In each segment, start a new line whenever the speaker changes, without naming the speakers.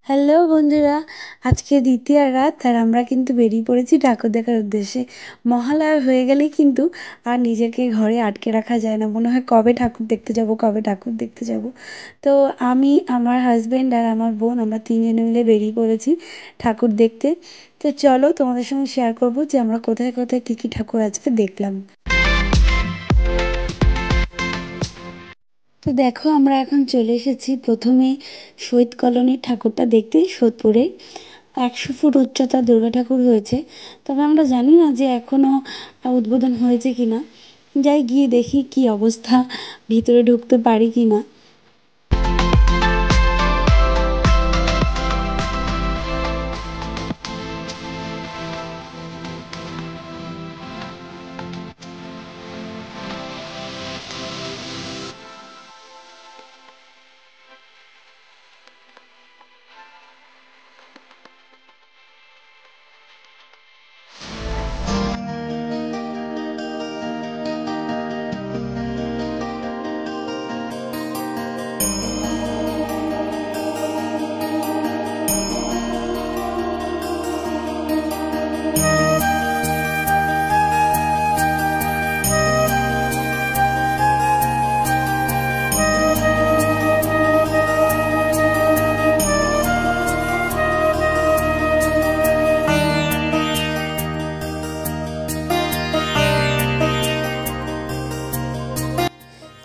Hello বন্ধুরা, আজকে দ্বিতীয় রাত আর আমরা কিন্তু বেরিয়ে পড়েছি ঠাকুর দেখার উদ্দেশ্যে। মহালয়া হয়ে গেলেই কিন্তু আর নিজেকে ঘরে আটকে রাখা যায় না, মনে হয় কবে ঠাকুর দেখতে যাব, কবে ঠাকুর দেখতে যাব। তো আমি, আমার হাজব্যান্ড আর আমার বোন, আমরা তিনজনে মিলে বেরিয়ে পড়েছি ঠাকুর দেখতে। তো চলো তোমাদের সঙ্গে শেয়ার করবো যে আমরা কোথায় কোথায় কী কী ঠাকুর আজকে দেখলাম। তো দেখো, আমরা এখন চলে এসেছি প্রথমে শহীদ কলোনির ঠাকুরটা দেখতে। সোদপুরে 100 ফুট উচ্চতার দুর্গা ঠাকুর হয়েছে, তবে আমরা জানি না যে এখনও উদ্বোধন হয়েছে কিনা। যাই গিয়ে দেখি কি অবস্থা, ভিতরে ঢুকতে পারি কি না।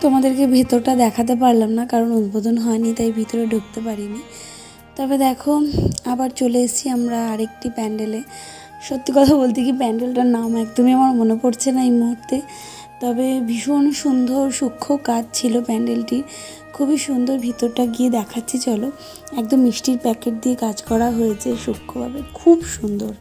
তোমাদেরকে ভেতরটা দেখাতে পারলাম না, কারণ উদ্বোধন হয়নি, তাই ভিতরে ঢুকতে পারিনি। তবে দেখো, আবার চলে এসেছি আমরা আরেকটি প্যান্ডেলে। সত্যি কথা বলতে কি, প্যান্ডেলটার নাম একদমই আমার মনে পড়ছে না এই মুহূর্তে। তবে ভীষণ সুন্দর সূক্ষ্ম কাজ ছিল প্যান্ডেলটির, খুবই সুন্দর। ভিতরটা গিয়ে দেখাচ্ছি চলো। একদম মিষ্টির প্যাকেট দিয়ে কাজ করা হয়েছে সূক্ষ্মভাবে, খুব সুন্দর।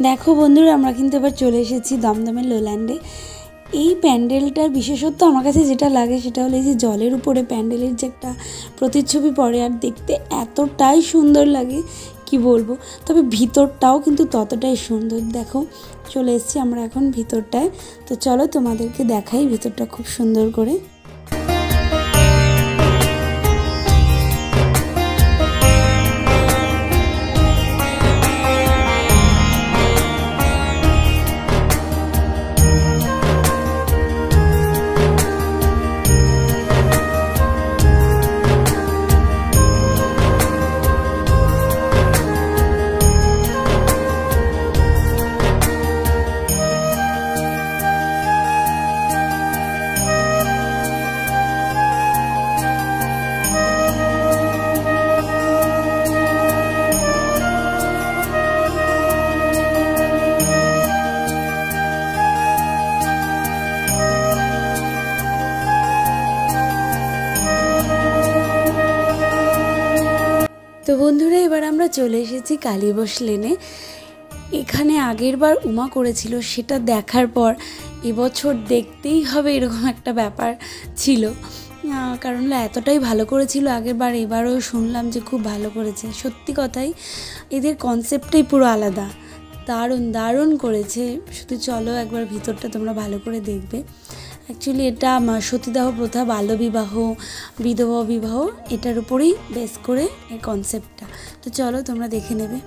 দেখো বন্ধুরা, আমরা কিন্তু এবার চলে এসেছি দমদমের লোল্যান্ডে। এই প্যান্ডেলটার বিশেষত্ব আমার কাছে যেটা লাগে সেটা হলো এই যে জলের উপরে প্যান্ডেলের যে একটা প্রতিচ্ছবি পড়ে, আর দেখতে এতটাই সুন্দর লাগে কি বলবো। তবে ভিতরটাও কিন্তু ততটাই সুন্দর। দেখো, চলে এসেছি আমরা এখন ভিতরটায়। তো চলো তোমাদেরকে দেখাই ভিতরটা খুব সুন্দর করে। তো বন্ধুরা, এবার আমরা চলে এসেছি কালীবস লেনে। এখানে আগেরবার উমা করেছিল, সেটা দেখার পর এবছর দেখতেই হবে এরকম একটা ব্যাপার ছিল। কারণ এতটাই ভালো করেছিল আগেরবার, এবারও শুনলাম যে খুব ভালো করেছে। সত্যি কথাই, এদের কনসেপ্টটাই পুরো আলাদা, দারুণ দারুণ করেছে। শুধু চলো একবার ভিতরটা তোমরা ভালো করে দেখবে। অ্যাকচুয়ালি এটা সতীদাহ প্রথা, বাল্যবিবাহ, বিধবা বিবাহ, এটার উপরেই বেস করে এই কনসেপ্টটা। তো চলো তোমরা দেখে নেবে।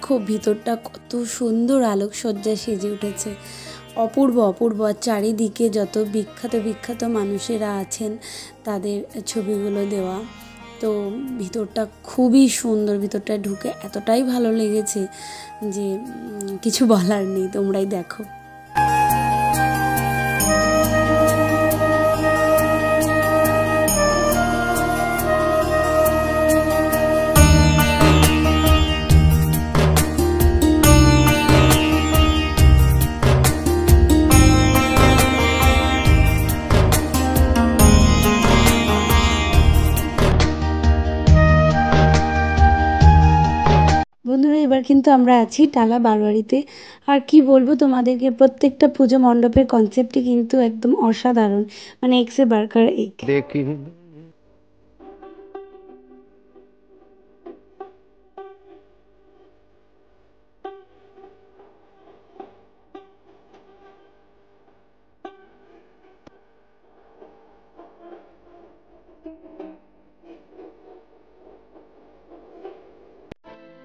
দেখো ভিতরটা কত সুন্দর আলোকসজ্জা সেজে উঠেছে, অপূর্ব অপূর্ব। আর চারিদিকে যত বিখ্যাত বিখ্যাত মানুষেরা আছেন তাদের ছবিগুলো দেওয়া। তো ভিতরটা খুবই সুন্দর, ভিতরটা ঢুকে এতটাই ভালো লেগেছে যে কিছু বলার নেই, তোমরাই দেখো। বন্ধুরা, এবার কিন্তু আমরা আছি টালা বারোয়ারিতে। আর কি বলবো তোমাদেরকে, প্রত্যেকটা পুজো মণ্ডপের কনসেপ্টই কিন্তু একদম অসাধারণ, মানে এক্সে বার্কার এক।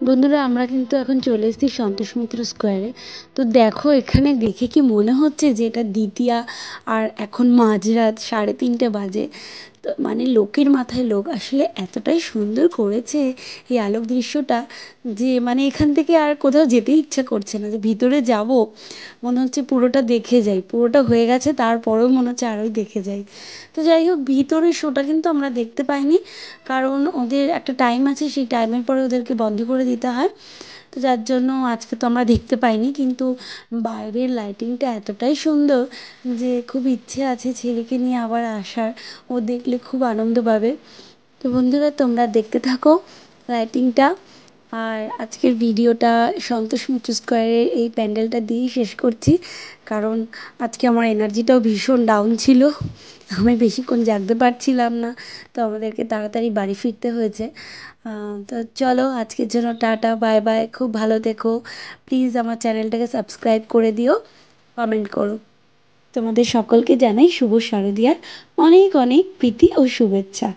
বন্ধুরা, আমরা কিন্তু এখন চলে এসেছি সন্তোষ মিত্র স্কোয়ারে। তো দেখো, এখানে দেখে কি মনে হচ্ছে যে এটা দ্বিতীয়া, আর এখন মাঝরাত 3:30 বাজে। তো মানে লোকের মাথায় লোক, আসলে এতটাই সুন্দর করেছে এই আলোক দৃশ্যটা যে মানে এখান থেকে আর কোথাও যেতেই ইচ্ছা করছে না, যে ভিতরে যাব মনে হচ্ছে পুরোটা দেখে যাই, পুরোটা হয়ে গেছে তারপরেও মনে হচ্ছে আরোই দেখে যাই। তো যাই হোক, ভিতরের শোটা কিন্তু আমরা দেখতে পাইনি, কারণ ওদের একটা টাইম আছে, সেই টাইমের পরে ওদেরকে বন্ধ করে দিতে হয়। তো যার জন্য আজকে তো আমরা দেখতে পাইনি, কিন্তু বাইরের লাইটিংটা এতটাই সুন্দর যে খুব ইচ্ছে আছে ছেলেকে নিয়ে আবার আসার, ও দেখলে খুব আনন্দ পাবে। তো বন্ধুরা, তোমরা দেখতে থাকো লাইটিংটা। আর আজকের ভিডিওটা সন্তোষ মিত্র স্কোয়ারের এই প্যান্ডেলটা দিয়েই শেষ করছি, কারণ আজকে আমার এনার্জিটাও ভীষণ ডাউন ছিল, আমি বেশিক্ষণ জাগতে পারছিলাম না, তো আমাদেরকে তাড়াতাড়ি বাড়ি ফিরতে হয়েছে। তো চলো, আজকের জন্য টাটা, বাই বাই, খুব ভালো থেকো। প্লিজ আমার চ্যানেলটাকে সাবস্ক্রাইব করে দিও, কমেন্ট করো। তোমাদের সকলকে জানাই শুভ শারদীয়ার অনেক অনেক প্রীতি ও শুভেচ্ছা।